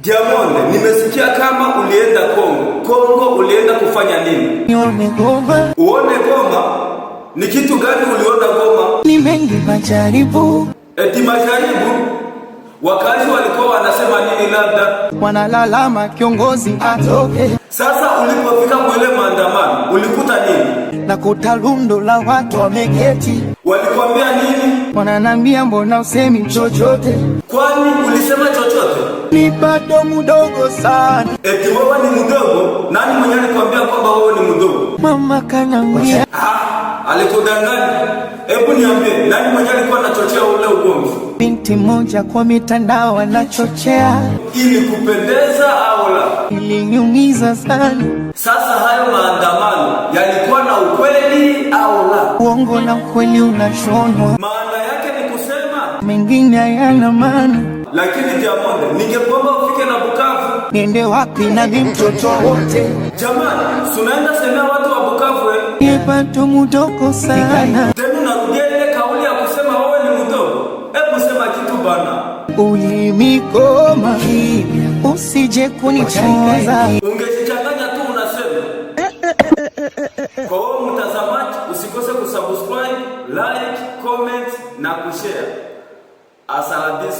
Diamond, nimesikia kama ulienda Kongo. Kongo ulienda kufanya nini? Nione Goma. Uone Goma? Ni kitu gani uliona Goma? Ni mengi majaribu. Eti majaribu? Wakazi walikuwa wanasema nini labda? Wanalalama kiongozi atoke. Sasa ulipofika kule maandamano, ulikuta nini? Nakuta lundo la watu wameketi. Walikwambia nini? Wananambia mbona usemi chochote? Kwani ulisema chochote? Ni bado mdogo sana. Eti wewe ni mdogo? Nani mwenye alikwambia kwamba wewe ni mdogo? Mama kanambia. Alikudanganya? Hebu niambie, nani mwenye alikuwa anachochea ule ugomvi? Binti moja kwa mitandao anachochea. Ili kupendeza au la? Iliniumiza sana. Sasa hayo maandamano yalikuwa na ukweli au la? Uongo na ukweli unashonwa. Maana yake ni kusema mengine hayana maana. Lakini Diamond, ningekuomba ufike na Bukavu. Niende wapi na mtoto wote? Jamani, tunaenda semea watu wa Bukavu Ni bado mdogo sana. Tena narudia ile kauli ya kusema wewe ni mdogo. Hebu sema kitu bana. Ulimikoma usije kunichoza. Ungejichanganya tu unasema. Kwa hiyo mtazamaji, usikose kusubscribe, like, comment na kushare. Asante.